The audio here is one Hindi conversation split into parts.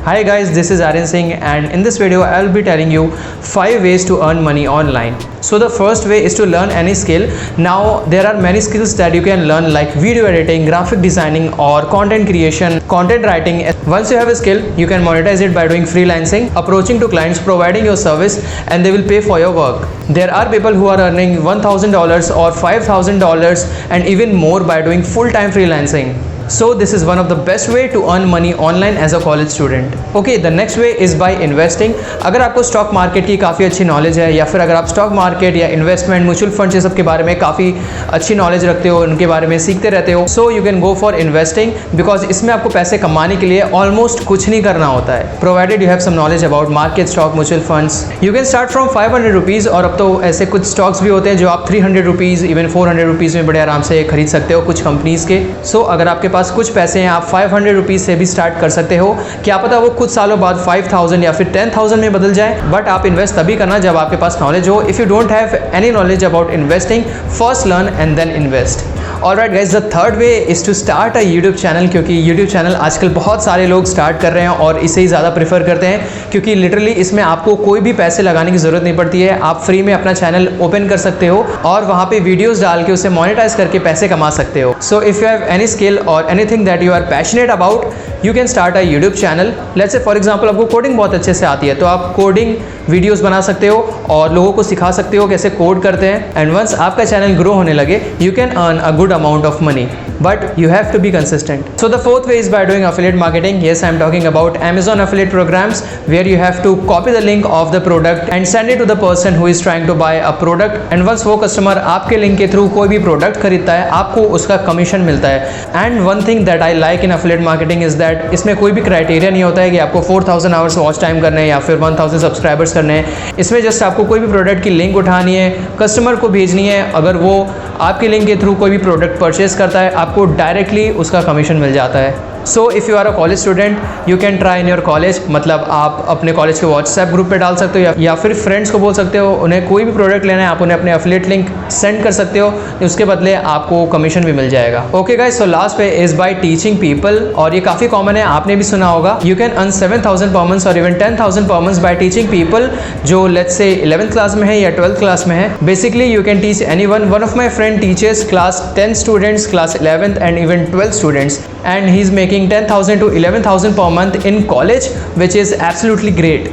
Hi guys, this is Aryan Singh and in this video I will be telling you 5 ways to earn money online. So the first way is to learn any skill. Now there are many skills that you can learn like video editing, graphic designing or content creation, content writing. Once you have a skill, you can monetize it by doing freelancing, approaching to clients, providing your service and they will pay for your work. There are people who are earning $1,000 or $5,000 and even more by doing full-time freelancing. So this is one of the best way to earn money online as a college student. Okay, the next way is by investing. अगर आपको स्टॉक मार्केट की काफ़ी अच्छी नॉलेज है या फिर अगर आप स्टॉक मार्केट या इन्वेस्टमेंट म्यूचुअल फंड ये सब के बारे में काफ़ी अच्छी नॉलेज रखते हो, उनके बारे में सीखते रहते हो, so you can go for investing because इसमें आपको पैसे कमाने के लिए ऑलमोस्ट कुछ नहीं करना होता है, provided you have some knowledge about market, stock, mutual funds. You can start from 500 rupees और अब तो ऐसे कुछ स्टॉक्स भी होते हैं जो आप 300 रुपीज़ इवन 400 रुपीज़ में बड़े आराम से खरीद सकते हो कुछ कंपनीज़ के. सो अगर आपके पास कुछ पैसे हैं आप 500 रुपीज़ से भी स्टार्ट कर सकते हो. क्या पता वो कुछ सालों बाद 5000 या फिर 10,000 में बदल जाए, बट आप इन्वेस्ट तभी करना जब आपके पास नॉलेज हो. If you don't have any knowledge about investing, first learn and then invest. Alright guys, the third way is to start a YouTube channel, क्योंकि यूट्यूब चैनल आजकल बहुत सारे लोग स्टार्ट कर रहे हैं और इसे ही ज़्यादा प्रेफर करते हैं क्योंकि लिटरली इसमें आपको कोई भी पैसे लगाने की ज़रूरत नहीं पड़ती है. आप फ्री में अपना चैनल ओपन कर सकते हो और वहाँ पे वीडियोस डाल के उसे मोनेटाइज करके पैसे कमा सकते हो. So if you have any skill और anything that you are passionate about, you can start a YouTube channel. Let's say for example आपको कोडिंग बहुत अच्छे से आती है तो आप कोडिंग वीडियोस बना सकते हो और लोगों को सिखा सकते हो कैसे कोड करते हैं. एंड वंस आपका चैनल ग्रो होने लगे, you can earn a good amount of money, but you have to be consistent. So the fourth way is by doing affiliate marketing. Yes, I am talking about Amazon affiliate programs where you have to copy the link of the product and send it to the person who is trying to buy a product. And once वो customer आपके link के through कोई भी product खरीदता है, आपको उसका commission मिलता है. And one thing that I like in affiliate marketing is that इसमें कोई भी criteria नहीं होता है कि आपको 4000 hours watch time करने हैं या फिर 1000 subscribers करने हैं. इसमें just आपको कोई भी product की link उठानी है, customer को भेजनी है. अगर वो आपके लिंक के थ्रू कोई भी प्रोडक्ट परचेज करता है, आपको डायरेक्टली उसका कमीशन मिल जाता है. So if you are a college student, you can try in your college, मतलब आप अपने कॉलेज के व्हाट्सएप ग्रुप पे डाल सकते हो या फिर फ्रेंड्स को बोल सकते हो उन्हें कोई भी प्रोडक्ट लेना है, आप उन्हें अपने एफिलिएट लिंक सेंड कर सकते हो, उसके बदले आपको कमीशन भी मिल जाएगा. ओके गाइस, सो लास्ट पे इज़ बाय टीचिंग पीपल और ये काफ़ी कॉमन है, आपने भी सुना होगा. You can earn 7,000 per month और even 10,000 per month by teaching people जो लेट्स से 11th क्लास में है या 12th क्लास में है. Basically you can teach any one of my friend teachers class 10 students, class 11th and even 12th students, and he's making 10,000 to 11,000 per month in college, which is absolutely great.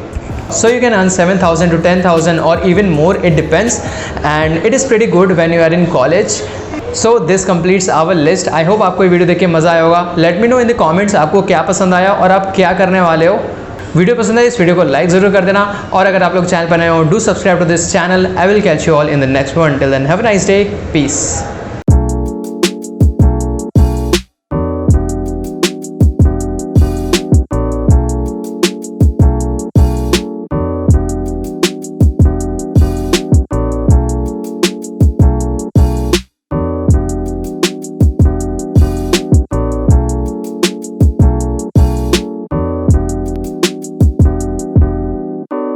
So you can earn 7,000 to 10,000 or even more, it depends, and it is pretty good when you are in college. So this completes our list. I hope आपको ये वीडियो देख के मज़ा आया होगा. Let me know in the comments आपको क्या पसंद आया और आप क्या करने वाले हो. वीडियो पसंद है इस वीडियो को लाइक ज़रूर कर देना और अगर आप लोग चैनल पर नए हो, do subscribe to this channel. I will catch you all in the next one. Till then have a nice day. Piece.